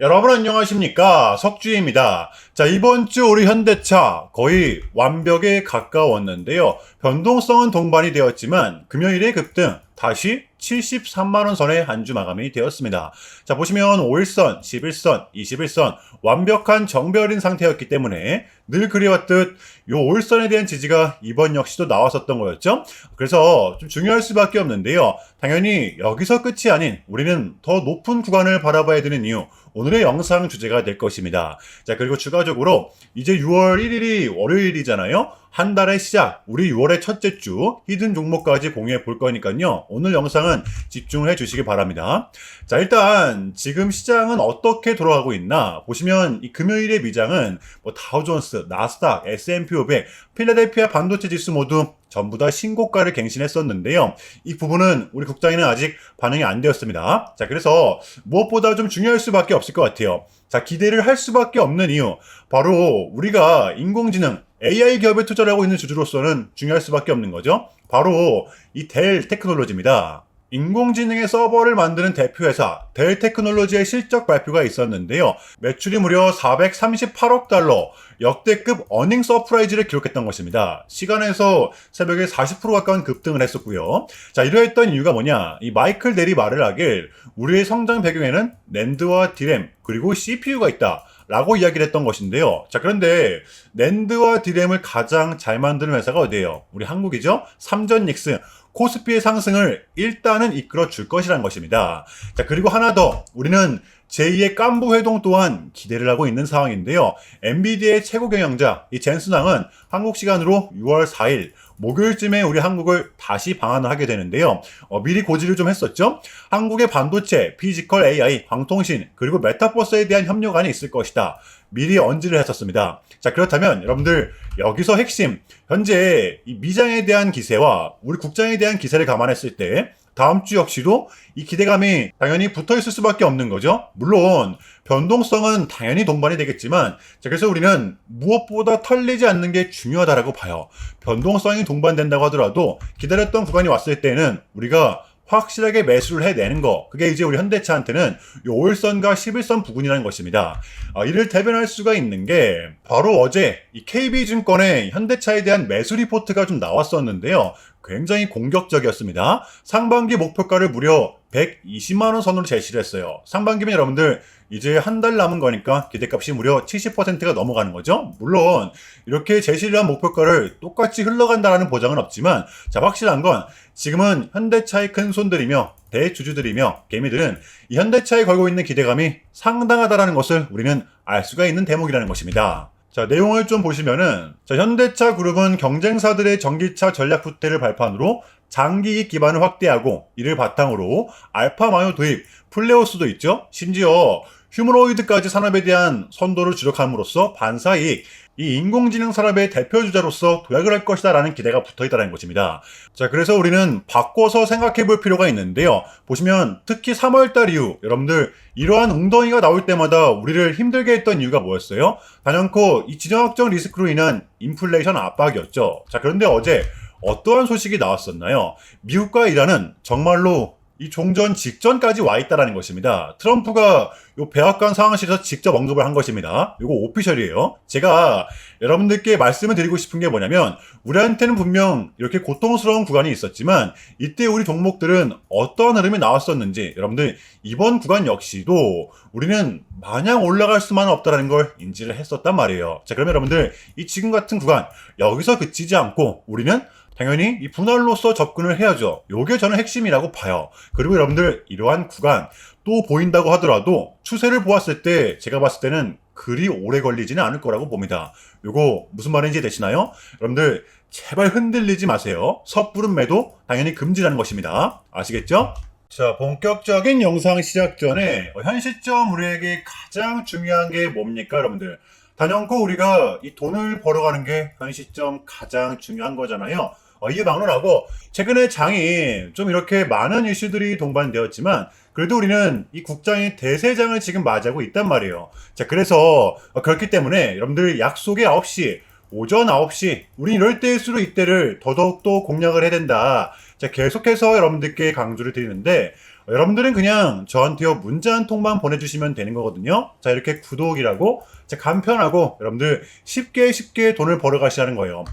여러분 안녕하십니까, 석주입니다. 자, 이번 주 우리 현대차 거의 완벽에 가까웠는데요. 변동성은 동반이 되었지만 금요일에 급등, 다시 73만원 선에 한 주 마감이 되었습니다. 자, 보시면 5일선, 11선, 21선 완벽한 정별인 상태였기 때문에 늘 그래왔듯 요 5일선에 대한 지지가 이번 역시도 나왔었던 거였죠. 그래서 좀 중요할 수밖에 없는데요. 당연히 여기서 끝이 아닌 우리는 더 높은 구간을 바라봐야 되는 이유, 오늘의 영상 주제가 될 것입니다. 자, 그리고 추가적으로 이제 6월 1일이 월요일이잖아요. 한 달의 시작, 우리 6월의 첫째 주 히든 종목까지 공유해 볼 거니까요. 오늘 영상은 집중을 해 주시기 바랍니다. 자, 일단 지금 시장은 어떻게 돌아가고 있나 보시면 이 금요일의 미장은 뭐 다우존스, 나스닥, S&P 500, 필라델피아 반도체 지수 모두 전부 다 신고가를 갱신했었는데요. 이 부분은 우리 국장에는 아직 반영이 안 되었습니다. 자, 그래서 무엇보다 좀 중요할 수밖에 없을 것 같아요. 자, 기대를 할 수밖에 없는 이유, 바로 우리가 인공지능 AI 기업에 투자를 하고 있는 주주로서는 중요할 수밖에 없는 거죠. 바로 이 델 테크놀로지입니다. 인공지능의 서버를 만드는 대표회사 델 테크놀로지의 실적 발표가 있었는데요. 매출이 무려 438억 달러, 역대급 어닝 서프라이즈를 기록했던 것입니다. 시간에서 새벽에 40% 가까운 급등을 했었고요. 자, 이러했던 이유가 뭐냐? 이 마이클 델이 말을 하길 우리의 성장 배경에는 낸드와 디램 그리고 CPU가 있다 라고 이야기를 했던 것인데요. 자, 그런데 낸드와 디램을 가장 잘 만드는 회사가 어디예요? 우리 한국이죠? 삼전닉슨. 코스피의 상승을 일단은 이끌어 줄 것이라는 것입니다. 자, 그리고 하나 더, 우리는 제2의 깐부 회동 또한 기대를 하고 있는 상황인데요. 엔비디아의 최고 경영자 이 젠슨왕은 한국 시간으로 6월 4일 목요일쯤에 우리 한국을 다시 방한을 하게 되는데요. 미리 고지를 좀 했었죠. 한국의 반도체, 피지컬 AI, 광통신 그리고 메타버스에 대한 협력안이 있을 것이다. 미리 언지를 했었습니다. 자, 그렇다면 여러분들 여기서 핵심, 현재 이 미장에 대한 기세와 우리 국장에 대한 기세를 감안했을 때 다음 주 역시도 이 기대감이 당연히 붙어 있을 수밖에 없는 거죠. 물론 변동성은 당연히 동반이 되겠지만, 자, 그래서 우리는 무엇보다 털리지 않는 게 중요하다라고 봐요. 변동성이 동반된다고 하더라도 기다렸던 구간이 왔을 때는 우리가 확실하게 매수를 해내는 거, 그게 이제 우리 현대차한테는 요 5일선과 11선 부근이라는 것입니다. 이를 대변할 수가 있는 게 바로 어제 이 KB증권의 현대차에 대한 매수 리포트가 좀 나왔었는데요. 굉장히 공격적이었습니다. 상반기 목표가를 무려 120만원 선으로 제시를 했어요. 상반기면 여러분들 이제 한 달 남은 거니까 기대값이 무려 70%가 넘어가는 거죠. 물론 이렇게 제시를 한 목표가를 똑같이 흘러간다는 보장은 없지만, 자, 확실한 건 지금은 현대차의 큰 손들이며 대주주들이며 개미들은 이 현대차에 걸고 있는 기대감이 상당하다는 것을 우리는 알 수가 있는 대목이라는 것입니다. 자, 내용을 좀 보시면은, 자, 현대차 그룹은 경쟁사들의 전기차 전략 후퇴를 발판으로 장기이익 기반을 확대하고, 이를 바탕으로 알파마요 도입, 플레오스도 있죠. 심지어 휴머노이드까지 산업에 대한 선도를 주력함으로써 반사이익, 이 인공지능 산업의 대표주자로서 도약을 할 것이다 라는 기대가 붙어있다는 것입니다. 자, 그래서 우리는 바꿔서 생각해 볼 필요가 있는데요. 보시면 특히 3월달 이후 여러분들 이러한 웅덩이가 나올 때마다 우리를 힘들게 했던 이유가 뭐였어요? 단연코 이 지정학적 리스크로 인한 인플레이션 압박이었죠. 자, 그런데 어제 어떠한 소식이 나왔었나요? 미국과 이란은 정말로 이 종전 직전까지 와 있다라는 것입니다. 트럼프가 요 백악관 상황실에서 직접 언급을 한 것입니다. 이거 오피셜이에요. 제가 여러분들께 말씀을 드리고 싶은 게 뭐냐면, 우리한테는 분명 이렇게 고통스러운 구간이 있었지만 이때 우리 종목들은 어떠한 흐름이 나왔었는지 여러분들 이번 구간 역시도 우리는 마냥 올라갈 수만 없다는 걸 인지를 했었단 말이에요. 자, 그러면 여러분들 이 지금 같은 구간 여기서 그치지 않고 우리는 당연히 이 분할로서 접근을 해야죠. 요게 저는 핵심이라고 봐요. 그리고 여러분들 이러한 구간 또 보인다고 하더라도 추세를 보았을 때 제가 봤을 때는 그리 오래 걸리지는 않을 거라고 봅니다. 요거 무슨 말인지 되시나요? 여러분들 제발 흔들리지 마세요. 섣부른 매도 당연히 금지라는 것입니다. 아시겠죠? 자, 본격적인 영상 시작 전에 현 시점 우리에게 가장 중요한 게 뭡니까, 여러분들? 단연코 우리가 이 돈을 벌어가는 게 현 시점 가장 중요한 거잖아요. 이에 막론하고 최근에 장이 좀 이렇게 많은 이슈들이 동반되었지만 그래도 우리는 이 국장의 대세장을 지금 맞이하고 있단 말이에요. 자, 그래서 그렇기 때문에 여러분들 약속의 9시, 오전 9시, 우리 이럴 때일수록 이때를 더더욱더 공략을 해야 된다. 자, 계속해서 여러분들께 강조를 드리는데 여러분들은 그냥 저한테요 문자 한 통만 보내주시면 되는 거거든요. 자, 이렇게 구독이라고 자, 간편하고 여러분들 쉽게 돈을 벌어 가시라는 거예요.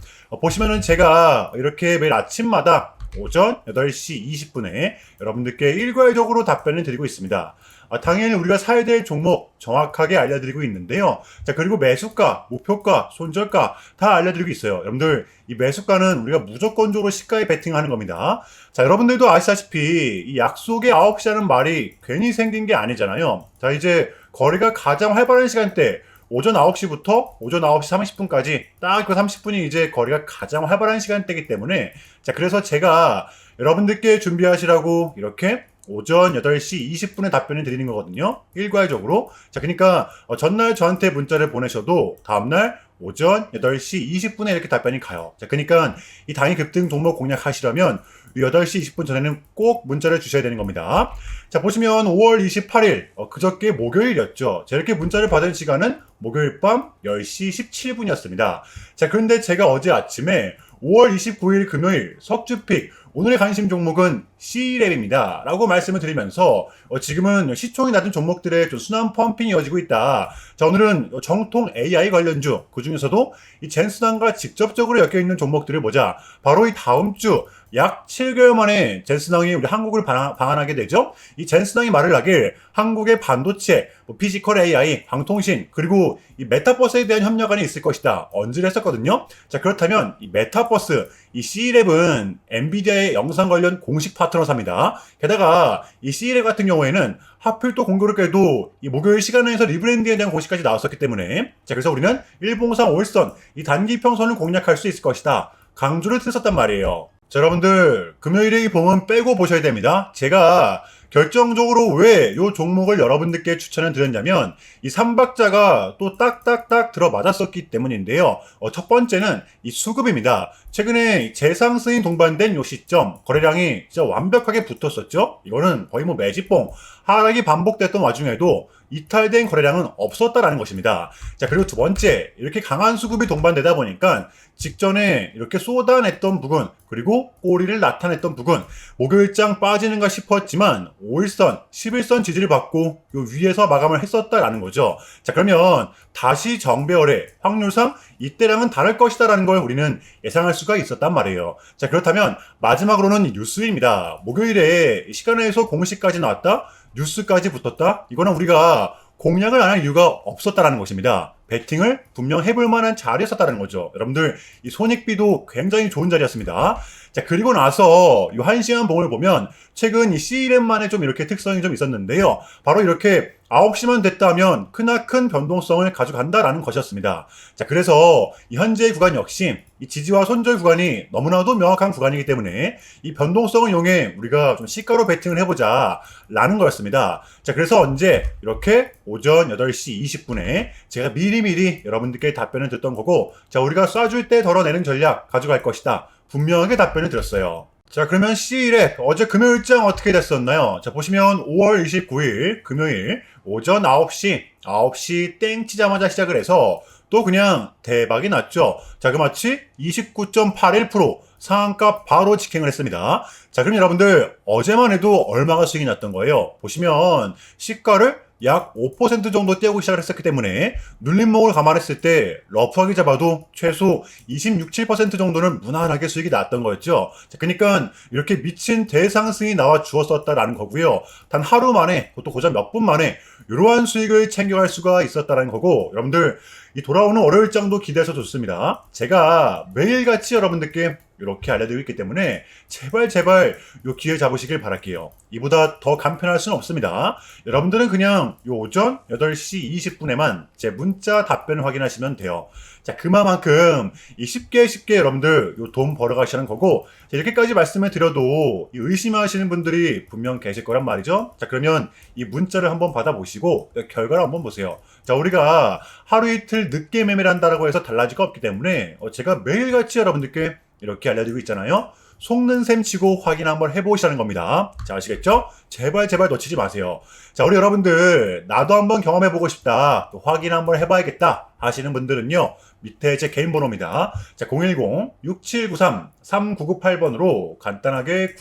보시면은 제가 이렇게 매일 아침마다 오전 8시 20분에 여러분들께 일괄적으로 답변을 드리고 있습니다. 당연히 우리가 사야 될 종목 정확하게 알려드리고 있는데요. 자, 그리고 매수가, 목표가, 손절가 다 알려드리고 있어요. 여러분들 이 매수가는 우리가 무조건적으로 시가에 베팅하는 겁니다. 자, 여러분들도 아시다시피 이 약속의 9시라는 말이 괜히 생긴 게 아니잖아요. 자, 이제 거래가 가장 활발한 시간대 오전 9시부터 오전 9시 30분까지 딱 그 30분이 이제 거래가 가장 활발한 시간대이기 때문에 자, 그래서 제가 여러분들께 준비하시라고 이렇게 오전 8시 20분에 답변을 드리는 거거든요. 일괄적으로. 자, 그러니까 전날 저한테 문자를 보내셔도 다음날 오전 8시 20분에 이렇게 답변이 가요. 자, 그러니까 이 단위 급등 종목 공략하시려면 8시 20분 전에는 꼭 문자를 주셔야 되는 겁니다. 자, 보시면 5월 28일 그저께 목요일이었죠. 자, 이렇게 문자를 받은 시간은 목요일 밤 10시 17분이었습니다. 자, 그런데 제가 어제 아침에 5월 29일 금요일 석주픽 오늘의 관심 종목은 C랩입니다. 라고 말씀을 드리면서 지금은 시총이 낮은 종목들의 좀 순환 펌핑이 이어지고 있다. 자, 오늘은 정통 AI 관련주 그 중에서도 이 젠스당과 직접적으로 엮여있는 종목들을 보자. 바로 이 다음 주 약 7개월 만에 젠스당이 우리 한국을 방한하게 되죠. 이 젠스당이 말을 하길 한국의 반도체, 피지컬 AI, 방통신 그리고 이 메타버스에 대한 협력안이 있을 것이다. 언지를 했었거든요. 자, 그렇다면 이 메타버스, 이 C랩은 엔비디아의 영상 관련 공식 파트너사입니다. 게다가 이 C랩 같은 경우에는 하필 또 공교롭게도 이 목요일 시간에서 리브랜딩에 대한 공식까지 나왔었기 때문에 자, 그래서 우리는 일봉상 5일선 이 단기 평선을 공략할 수 있을 것이다. 강조를 드렸었단 말이에요. 자, 여러분들 금요일에 이 봉은 빼고 보셔야 됩니다. 제가 결정적으로 왜 이 종목을 여러분들께 추천을 드렸냐면 이 3박자가 또 딱딱딱 들어맞았었기 때문인데요. 첫 번째는 이 수급입니다. 최근에 재상승이 동반된 요 시점 거래량이 진짜 완벽하게 붙었었죠. 이거는 거의 뭐 매집봉 하락이 반복됐던 와중에도 이탈된 거래량은 없었다라는 것입니다. 자, 그리고 두 번째, 이렇게 강한 수급이 동반되다 보니까 직전에 이렇게 쏟아냈던 부분, 그리고 꼬리를 나타냈던 부분, 목요일장 빠지는가 싶었지만 5일선, 11선 지지를 받고 요 위에서 마감을 했었다라는 거죠. 자, 그러면 다시 정배열의 확률상 이때랑은 다를 것이다라는 걸 우리는 예상할 수가 있었단 말이에요. 자, 그렇다면 마지막으로는 뉴스입니다. 목요일에 시간에서 공식까지 나왔다? 뉴스까지 붙었다? 이거는 우리가 공략을 안 할 이유가 없었다라는 것입니다. 배팅을 분명 해볼 만한 자리였었다는 거죠. 여러분들 이 손익비도 굉장히 좋은 자리였습니다. 자, 그리고 나서 이 1시간 봉을 보면 최근 이 C랩만의 좀 이렇게 특성이 좀 있었는데요. 바로 이렇게 9시만 됐다 하면 크나큰 변동성을 가져간다라는 것이었습니다. 자, 그래서 이 현재의 구간 역시 이 지지와 손절 구간이 너무나도 명확한 구간이기 때문에 이 변동성을 이용해 우리가 좀 시가로 배팅을 해보자 라는 거였습니다. 자, 그래서 언제 이렇게 오전 8시 20분에 제가 미리미리 여러분들께 답변을 듣던 거고 자, 우리가 쏴줄 때 덜어내는 전략 가져갈 것이다. 분명하게 답변을 드렸어요. 자, 그러면 C랩 어제 금요일장 어떻게 됐었나요? 자, 보시면 5월 29일 금요일 오전 9시 땡 치자마자 시작을 해서 또 그냥 대박이 났죠. 자, 그 마치 29.81% 상한가 바로 직행을 했습니다. 자, 그럼 여러분들 어제만 해도 얼마가 수익이 났던 거예요? 보시면 시가를 약 5% 정도 떼고 시작을 했었기 때문에 눌림목을 감안했을 때 러프하게 잡아도 최소 26, 7% 정도는 무난하게 수익이 났던 거였죠. 자, 그러니까 이렇게 미친 대상승이 나와 주었었다라는 거고요. 단 하루 만에, 그것도 고작 몇 분 만에 이러한 수익을 챙겨갈 수가 있었다라는 거고 여러분들 이 돌아오는 월요일장도 기대해서 좋습니다. 제가 매일같이 여러분들께 이렇게 알려드리고 있기 때문에 제발 요 기회 잡으시길 바랄게요. 이보다 더 간편할 수는 없습니다. 여러분들은 그냥 요 오전 8시 20분에만 제 문자 답변을 확인하시면 돼요. 자, 그만큼 이 쉽게 여러분들 요 돈 벌어가시는 거고 자, 이렇게까지 말씀을 드려도 이 의심하시는 분들이 분명 계실 거란 말이죠. 자, 그러면 이 문자를 한번 받아보시고 결과를 한번 보세요. 자, 우리가 하루 이틀 늦게 매매를 한다라고 해서 달라질 거 없기 때문에 제가 매일같이 여러분들께 이렇게 알려드리고 있잖아요. 속는 셈 치고 확인 한번 해보시라는 겁니다. 자, 아시겠죠? 제발 놓치지 마세요. 자, 우리 여러분들 나도 한번 경험해보고 싶다, 또 확인 한번 해봐야겠다 하시는 분들은요, 밑에 제 개인 번호입니다. 자, 010-6793-3998번으로 간단하게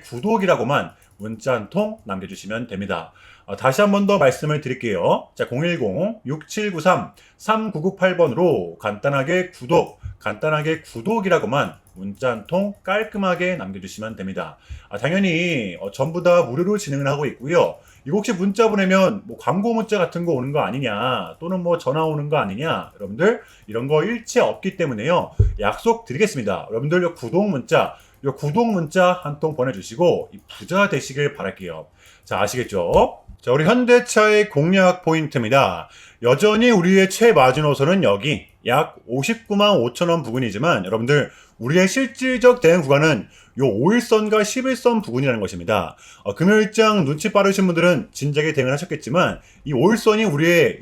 구독이라고만 문자 한 통 남겨주시면 됩니다. 다시 한 번 더 말씀을 드릴게요. 자, 010-6793-3998번으로 간단하게 구독이라고만 문자 한 통 깔끔하게 남겨주시면 됩니다. 당연히 전부 다 무료로 진행을 하고 있고요. 이거 혹시 문자 보내면 뭐 광고 문자 같은 거 오는 거 아니냐, 또는 뭐 전화 오는 거 아니냐, 여러분들 이런 거 일체 없기 때문에요, 약속 드리겠습니다. 여러분들 요 구독 문자 한 통 보내주시고 부자 되시길 바랄게요. 자, 아시겠죠? 자, 우리 현대차의 공략 포인트입니다. 여전히 우리의 최마지노선은 여기 약 59만 5천 원 부근이지만, 여러분들 우리의 실질적 대응 구간은 요 5일선과 11선 부근이라는 것입니다. 금요일장 눈치 빠르신 분들은 진작에 대응을 하셨겠지만, 이 5일선이 우리의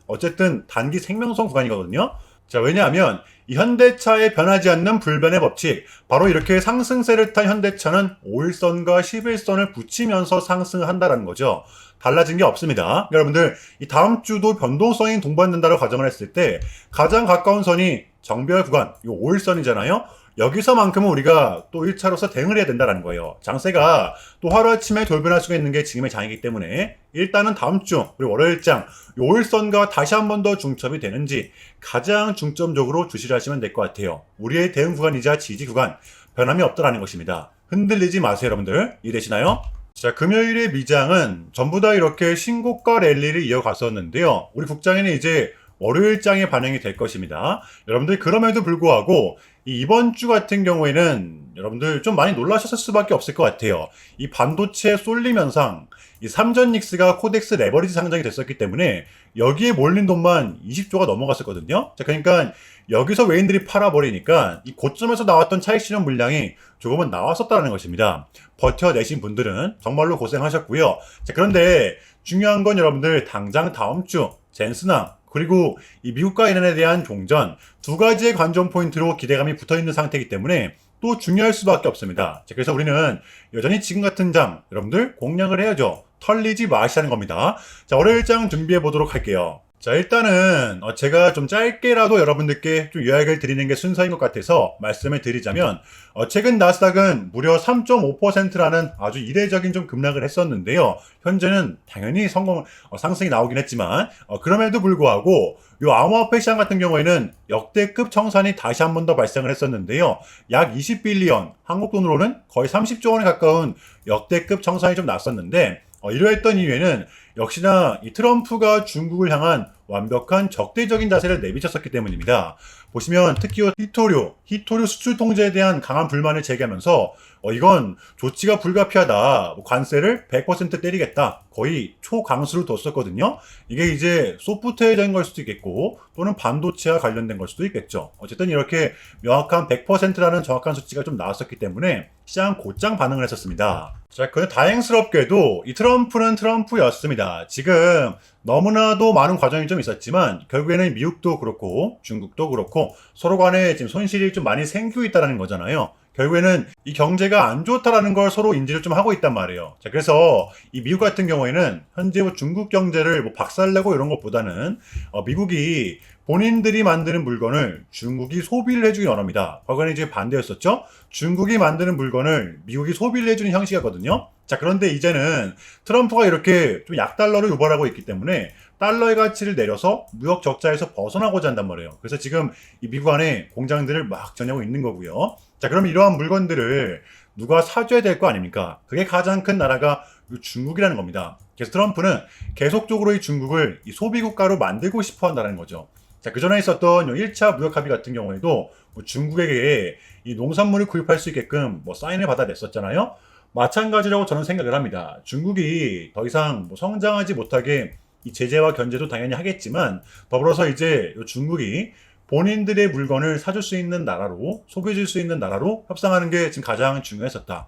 어쨌든 단기 생명선 구간이거든요. 자, 왜냐하면 이 현대차의 변하지 않는 불변의 법칙, 바로 이렇게 상승세를 탄 현대차는 5일선과 11선을 붙이면서 상승한다는 거죠. 달라진 게 없습니다. 여러분들 이 다음 주도 변동성이 동반된다고 가정을 했을 때 가장 가까운 선이 정별 구간, 이 5일선이잖아요. 여기서만큼은 우리가 또 1차로서 대응을 해야 된다는 거예요. 장세가 또 하루아침에 돌변할 수가 있는 게 지금의 장이기 때문에 일단은 다음 주 우리 월요일장 5일선과 다시 한 번 더 중첩이 되는지 가장 중점적으로 주시를 하시면 될 것 같아요. 우리의 대응 구간이자 지지 구간, 변함이 없다라는 것입니다. 흔들리지 마세요, 여러분들. 이해되시나요? 자, 금요일의 미장은 전부 다 이렇게 신고가 랠리를 이어갔었는데요. 우리 국장에는 이제 월요일장에 반영이 될 것입니다. 여러분들 그럼에도 불구하고 이번 주 같은 경우에는 여러분들 좀 많이 놀라셨을 수밖에 없을 것 같아요. 이 반도체 쏠림 현상, 이 삼전닉스가 코덱스 레버리지 상장이 됐었기 때문에 여기에 몰린 돈만 20조가 넘어갔었거든요. 자, 그러니까 여기서 외인들이 팔아버리니까 이 고점에서 나왔던 차익 실현 물량이 조금은 나왔었다는 것입니다. 버텨내신 분들은 정말로 고생하셨고요. 자, 그런데 중요한 건 여러분들 당장 다음 주 젠스나 그리고 이 미국과 이란에 대한 종전, 두 가지의 관전 포인트로 기대감이 붙어있는 상태이기 때문에 또 중요할 수밖에 없습니다. 자, 그래서 우리는 여전히 지금 같은 장 여러분들 공략을 해야죠. 털리지 마시라는 겁니다. 자, 월요일장 준비해 보도록 할게요. 자, 일단은 제가 좀 짧게라도 여러분들께 좀 요약을 드리는 게 순서인 것 같아서 말씀을 드리자면, 최근 나스닥은 무려 3.5%라는 아주 이례적인 좀 급락을 했었는데요. 현재는 당연히 상승이 나오긴 했지만, 그럼에도 불구하고 요 암호화폐 시장 같은 경우에는 역대급 청산이 다시 한 번 더 발생을 했었는데요. 약 20빌리언, 한국 돈으로는 거의 30조 원에 가까운 역대급 청산이 좀 났었는데, 이러했던 이유에는 역시나 이 트럼프가 중국을 향한 완벽한 적대적인 자세를 내비쳤었기 때문입니다. 보시면 특히 히토류 수출 통제에 대한 강한 불만을 제기하면서 이건 조치가 불가피하다, 관세를 100% 때리겠다, 거의 초강수를 뒀었거든요. 이게 이제 소프트웨어적인 걸 수도 있겠고 또는 반도체와 관련된 걸 수도 있겠죠. 어쨌든 이렇게 명확한 100%라는 정확한 수치가 좀 나왔었기 때문에 시장 곧장 반응을 했었습니다. 자, 그런데 다행스럽게도 이 트럼프는 트럼프였습니다. 지금 너무나도 많은 과정이 좀 있었지만 결국에는 미국도 그렇고 중국도 그렇고 서로 간에 지금 손실이 좀 많이 생기고 있다는 거잖아요. 결국에는 이 경제가 안 좋다라는 걸 서로 인지를 좀 하고 있단 말이에요. 자, 그래서 이 미국 같은 경우에는 현재 뭐 중국 경제를 뭐 박살내고 이런 것보다는 미국이 본인들이 만드는 물건을 중국이 소비를 해주긴 원합니다. 과거에는 이제 반대였었죠. 중국이 만드는 물건을 미국이 소비를 해주는 형식이었거든요. 자, 그런데 이제는 트럼프가 이렇게 좀 약달러를 유발하고 있기 때문에 달러의 가치를 내려서 무역 적자에서 벗어나고자 한단 말이에요. 그래서 지금 이 미국 안에 공장들을 막 전하고 있는 거고요. 자, 그럼 이러한 물건들을 누가 사줘야 될 거 아닙니까? 그게 가장 큰 나라가 중국이라는 겁니다. 그래서 트럼프는 계속적으로 이 중국을 이 소비국가로 만들고 싶어 한다는 거죠. 자, 그 전에 있었던 1차 무역 합의 같은 경우에도 중국에게 이 농산물을 구입할 수 있게끔 사인을 받아냈었잖아요. 마찬가지라고 저는 생각을 합니다. 중국이 더 이상 성장하지 못하게 이 제재와 견제도 당연히 하겠지만 더불어서 이제 중국이 본인들의 물건을 사줄 수 있는 나라로, 소비해줄 수 있는 나라로 협상하는 게 지금 가장 중요했었다.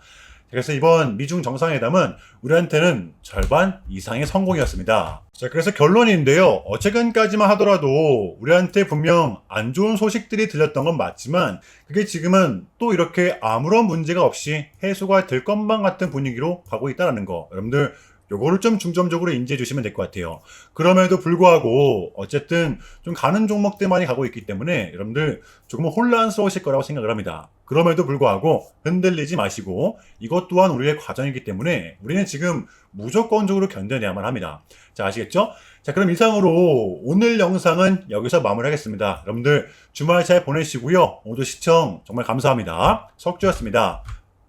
그래서 이번 미중 정상회담은 우리한테는 절반 이상의 성공이었습니다. 자, 그래서 결론인데요. 최근까지만 하더라도 우리한테 분명 안 좋은 소식들이 들렸던 건 맞지만 그게 지금은 또 이렇게 아무런 문제가 없이 해소가 될 것만 같은 분위기로 가고 있다는 거. 여러분들 요거를 좀 중점적으로 인지해 주시면 될 것 같아요. 그럼에도 불구하고 어쨌든 좀 가는 종목들만이 가고 있기 때문에 여러분들 조금은 혼란스러우실 거라고 생각을 합니다. 그럼에도 불구하고 흔들리지 마시고 이것 또한 우리의 과정이기 때문에 우리는 지금 무조건적으로 견뎌내야만 합니다. 자, 아시겠죠? 자, 그럼 이상으로 오늘 영상은 여기서 마무리하겠습니다. 여러분들 주말 잘 보내시고요. 오늘 시청 정말 감사합니다. 석주였습니다.